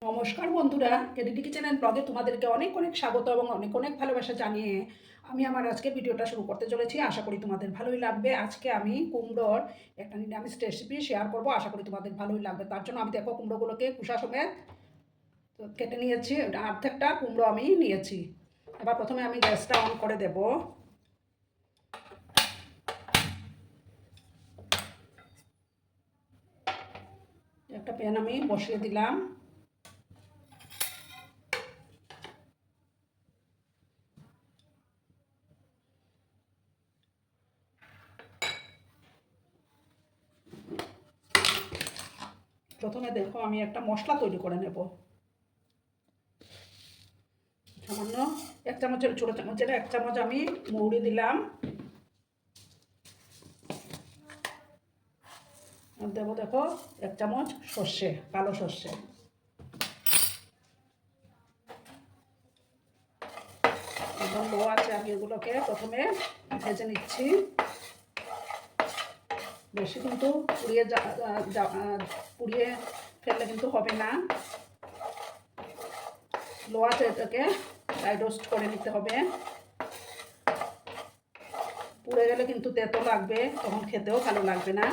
নমস্কার বন্ধুরা, KDD kitchen and ব্লগে তোমাদেরকে অনেক অনেক স্বাগত এবং অনেক অনেক ভালোবাসা জানিয়ে আমি আমার আজকে ভিডিওটা শুরু করতে চলেছি। আশা করি তোমাদের ভালোই লাগবে। আজকে আমি কুমড়োর একটা নিরামিষ রেসিপি শেয়ার করব। আশা করি তোমাদের ভালোই লাগবে। তার জন্য আমি দেখো কুমড়োগুলোকে খোসা সমেত কেটে নিয়েছি। অর্ধেকটা কুমড়ো আমি নিয়েছি। এবার প্রথমে আমি গ্যাসটা অন করে দেব। একটা প্যান আমি বসিয়ে দিলাম। প্রথমে দেখো আমি একটা মশলা তৈরি করে নেব। সামান্য এক চামচের ছোটো চামচের এক চামচ আমি মৌরি দিলাম। আর দেবো দেখো এক চামচ সর্ষে, কালো সর্ষে। একদম লো আছে, আমি এগুলোকে প্রথমে ভেজে নিচ্ছি। বেশি কিন্তু পুড়িয়ে ফেললে কিন্তু হবে না। লো আছে, এটাকে ড্রাই রোস্ট করে নিতে হবে। পুড়ে গেলে কিন্তু তেতো লাগবে, তখন খেতেও ভালো লাগবে না।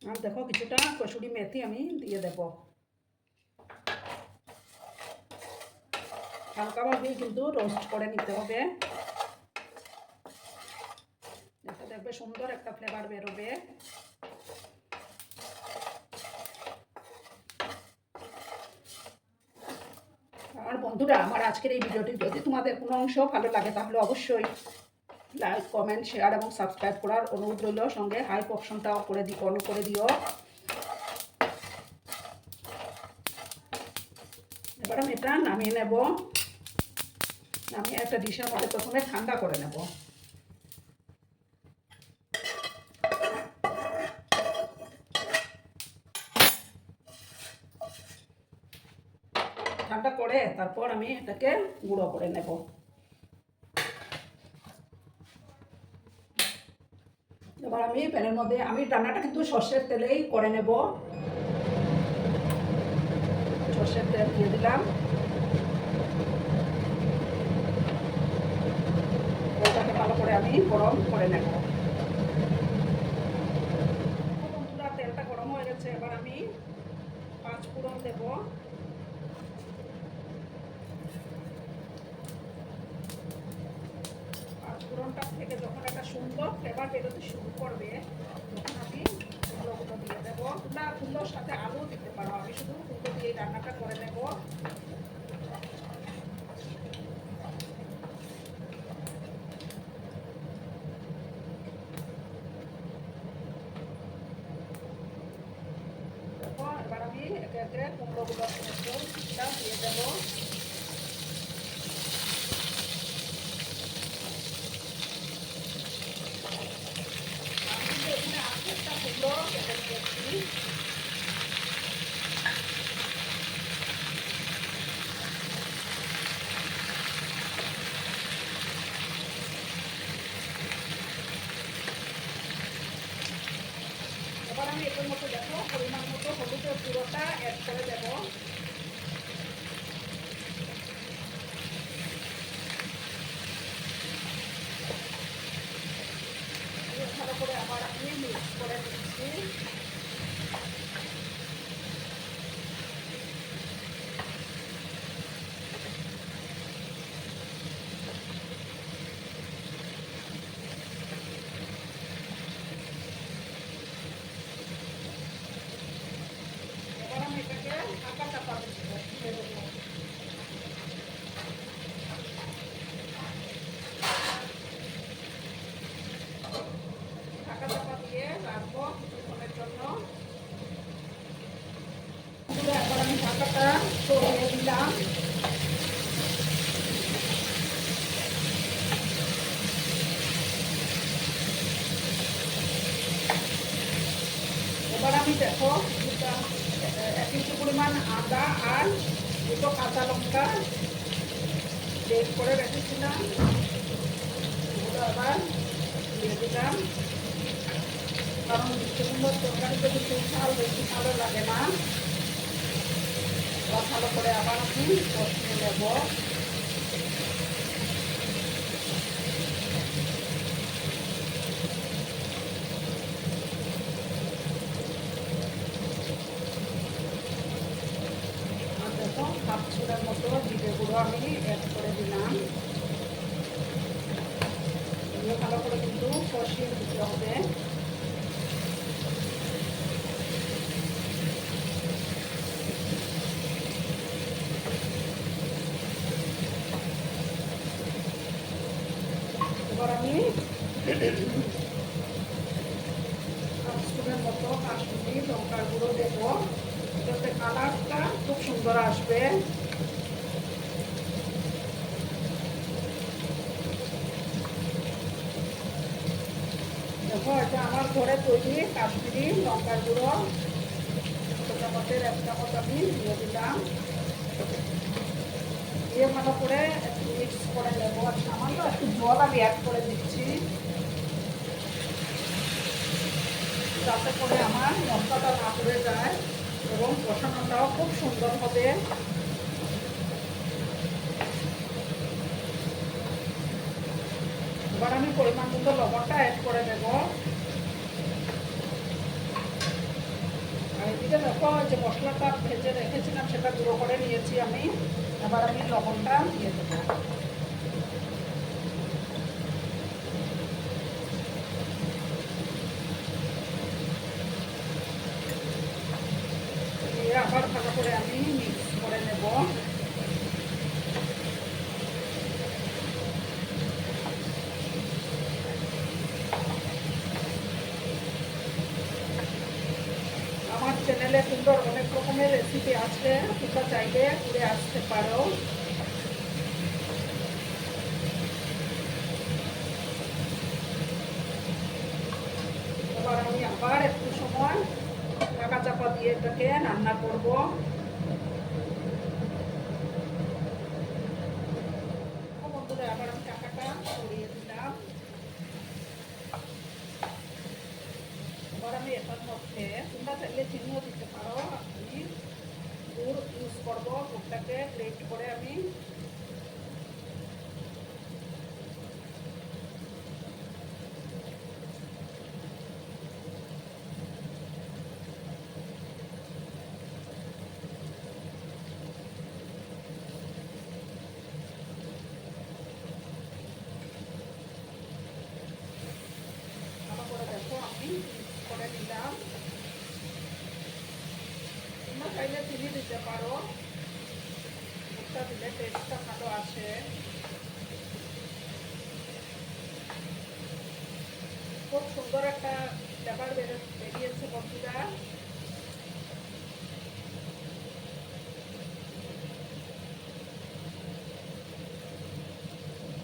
আর দেখো কিছুটা কসুরি মেথি আমি দিয়ে দেব। হালকাভাবেই কিন্তু রোস্ট করে নিতে হবে। এটা দেখবে সুন্দর একটা ফ্লেভার বেরোবে। আর বন্ধুরা, আমার আজকের এই ভিডিওটি যদি তোমাদের কোনো অংশ ভালো লাগে তাহলে অবশ্যই লাইক, কমেন্ট, শেয়ার এবং সাবস্ক্রাইব করার অনুরোধ রইল। সঙ্গে হাইপ অপশনটাও অন করে দিও। এবার আমি এটা নামিয়ে নেব। নামিয়ে একটা ডিশের মধ্যে প্রথমে ঠান্ডা করে নেব। ঠান্ডা করে তারপর আমি এটাকে গুঁড়ো করে নেব। এবার আমি প্যানের মধ্যে রান্নাটা কিন্তু সর্ষের তেলেই করে নেব। সর্ষের তেল দিয়ে দিলাম। ওটাকে ভালো করে আমি গরম করে নেব। বন্ধুরা, তেলটা গরম হয়ে গেছে। এবার আমি 5 ফোড়ন দেব। ফোড়নটা থেকে যখন একটা সুন্দর ফ্লেভার বেরোতে শুরু করবে, তখন আমি কুমড়োগুলো দিয়ে দেবো। না, কুমড়োর সাথে আলু দিতে পারো। আমি শুধু কুমড়ো দিয়ে রান্নাটা করে নেব। দেখো, এবার আমি একে একে কুমড়োগুলো দিয়ে দেবো। আমি এখানে 8টা কুমড়ো কেটে নিয়েছি। এবার আমি এটার মতো দেখো পরিমাণ মতো হলুদের পুরোটা অ্যাড করে দেব। ভালো করে আবার আমি মিক্স করে নিচ্ছি। এবার আমি এটাকে ঢাকা চাপা দিয়ে দেবো। ঢাকা চাপা দিয়ে রাখবো কিছুক্ষণের জন্য। এবার আমি ঢাকাটা সরিয়ে দিলাম। এবার আমি দেখো এক ইঞ্চি পরিমাণ আদা আর 2টো কাঁচা লঙ্কা বের করে রেখেছিলাম, এগুলো আবার দিয়ে দিলাম। কারণ মিষ্টি কুমড়োর তরকারিতে কিন্তু ঝাল বেশি ভালো লাগে না। ভালো করে আবার আমি কষিয়ে নেব। আর দেখো হাফ চুলার মতো জিরে গুঁড়ো আমি অ্যাড করে দিলাম। এগুলো ভালো করে কিন্তু কষিয়ে দিতে হবে। এবার আমি হাফ স্পুনের মতো কাশ্মীরি লঙ্কার গুঁড়ো দেবো, যাতে কালারটা খুব সুন্দর আসবে। দেখো এটা আমার ঘরে তৈরি কাশ্মীরি লঙ্কার গুঁড়ো, ছোটো চামচের 1 চামচ আমি দিয়ে দিলাম। দিয়ে ভালো করে একটু মিক্স করে নেবো। আর সামান্য একটু জল আমি অ্যাড করে দিচ্ছি, যাতে করে আমার মশলাটা না পুড়ে যায় এবং কষানোটাও খুব সুন্দর হবে। এবার আমি পরিমাণ মতো লবণটা অ্যাড করে দেব। আর এদিকে দেখো যে মশলাটা ভেজে রেখেছিলাম সেটা গুঁড়ো করে নিয়েছি আমি। এবার আমি লবণটা দিয়ে দেবো। দিয়ে আবার ভালো করে আমি মিক্স করে নেব। আমার চ্যানেলে সুন্দর অনেক রকমের রেসিপি আছে, তোমরা চাইলে ঘুরে আসতে পারো। এবার আমি আবার একটু সময় ঢাকা চাপা দিয়ে এটাকে রান্না করব। বন্ধুরা আবার আমি ঢাকাটা সরিয়ে দিলাম। এবার আমি এটার মধ্যে তোমরা চাইলে চিনিও দিতে পারো, আমি গুড় ইউজ করবো। গুড়টাকে গ্রেট করে আমি ভালো করে দেখো আমি মিক্স করে নিলাম। তোমরা চাইলে চিনি দিতে পারো, গুড়টা দিলে টেস্টটা ভালো আসে। খুব সুন্দর একটা ফ্লেভার বেরিয়েছে বন্ধুরা।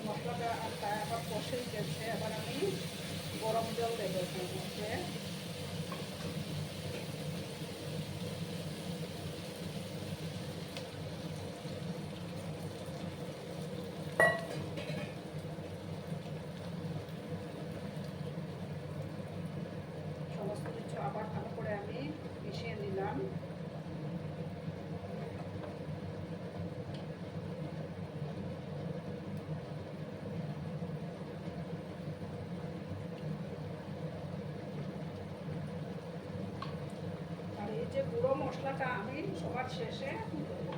মশলাটা আবার কষে গেছে। এবার আমি গরম জল দেবো এর মধ্যে। সমস্ত কিছু আবার ভালো করে আমি মিশিয়ে নিলাম। আর এই যে গুঁড়ো মশলাটা আমি সবার শেষে দেবো।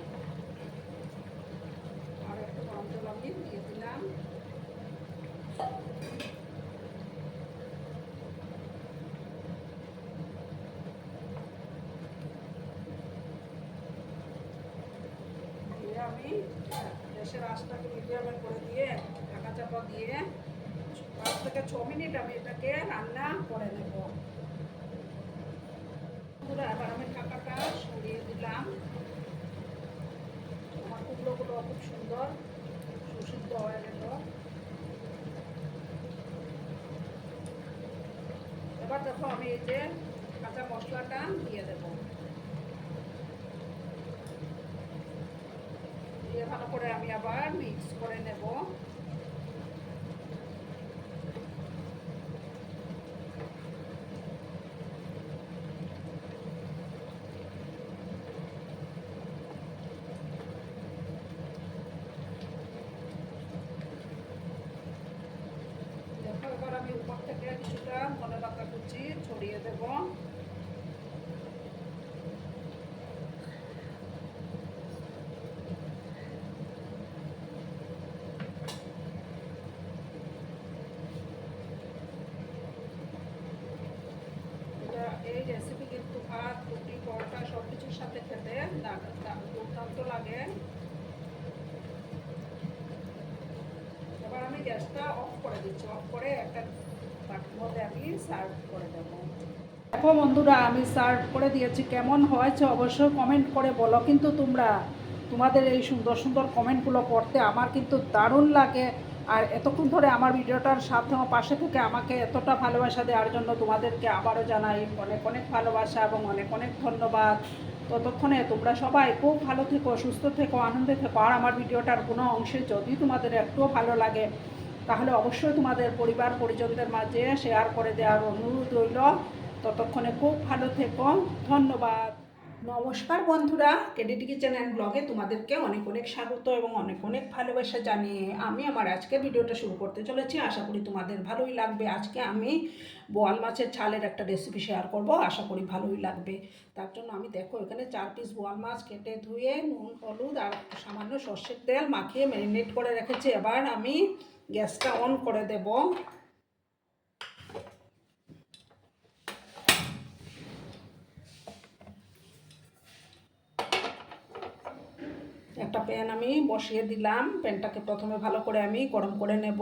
আর একটু গরম জল আমি দিয়ে দিলাম। আমি গ্যাসের আঁচটাকে মিডিয়ামে করে দিয়ে ঢাকা চাপা দিয়ে 5 থেকে 6 মিনিট আমি এটাকে রান্না করে নেব। এবার আমি ঢাকাটা সরিয়ে দিলাম। আমার কুমড়োগুলো খুব সুন্দর সুসিদ্ধ হয়ে গেল। এবার দেখো আমি এই যে কাঁচা মশলাটা দিয়ে দেবো। দিয়ে ভালো করে আমি আবার মিক্স করে নেব। দেব। এই রেসিপি কিন্তু ভাত, রুটি, পরোটা সব কিছুর সাথে খেতে দুর্দান্ত লাগে। এবার আমি গ্যাসটা অফ করে দিচ্ছি, অফ করে একটা বাটির মধ্যে আমি সার্ভ করে দেবো। দেখো বন্ধুরা, আমি সার্ভ করে দিয়েছি। কেমন হয়েছে অবশ্যই কমেন্ট করে বলো। কিন্তু তোমাদের এই সুন্দর সুন্দর কমেন্টগুলো পড়তে আমার কিন্তু দারুণ লাগে। আর এতক্ষণ ধরে আমার ভিডিওটার সাথে আমার পাশে থেকে আমাকে এতটা ভালোবাসা দেওয়ার জন্য তোমাদেরকে আবারও জানাই অনেক অনেক ভালোবাসা এবং অনেক অনেক ধন্যবাদ। ততক্ষণে তোমরা সবাই খুব ভালো থেকো, সুস্থ থেকো, আনন্দে থেকো। আর আমার ভিডিওটার কোনো অংশে যদি তোমাদের একটুও ভালো লাগে তাহলে অবশ্যই তোমাদের পরিবার পরিজনদের মাঝে শেয়ার করে দেওয়ার অনুরোধ রইল। ততক্ষণে খুব ভালো থেকো, ধন্যবাদ। নমস্কার বন্ধুরা, কেডিটি কিচেন অ্যান্ড ব্লগে তোমাদেরকে অনেক অনেক স্বাগত এবং অনেক অনেক ভালোবাসা জানিয়ে আমি আমার আজকের ভিডিওটা শুরু করতে চলেছি। আশা করি তোমাদের ভালোই লাগবে। আজকে আমি বোয়াল মাছের ঝালের একটা রেসিপি শেয়ার করব, আশা করি ভালোই লাগবে। তার জন্য আমি দেখো এখানে 4 পিস বোয়াল মাছ কেটে ধুয়ে নুন, হলুদ আর সামান্য সর্ষের তেল মাখিয়ে ম্যারিনেট করে রেখেছি। এবার আমি গ্যাসটা অন করে দেব। একটা প্যান আমি বসিয়ে দিলাম। প্যানটাকে প্রথমে ভালো করে আমি গরম করে নেব।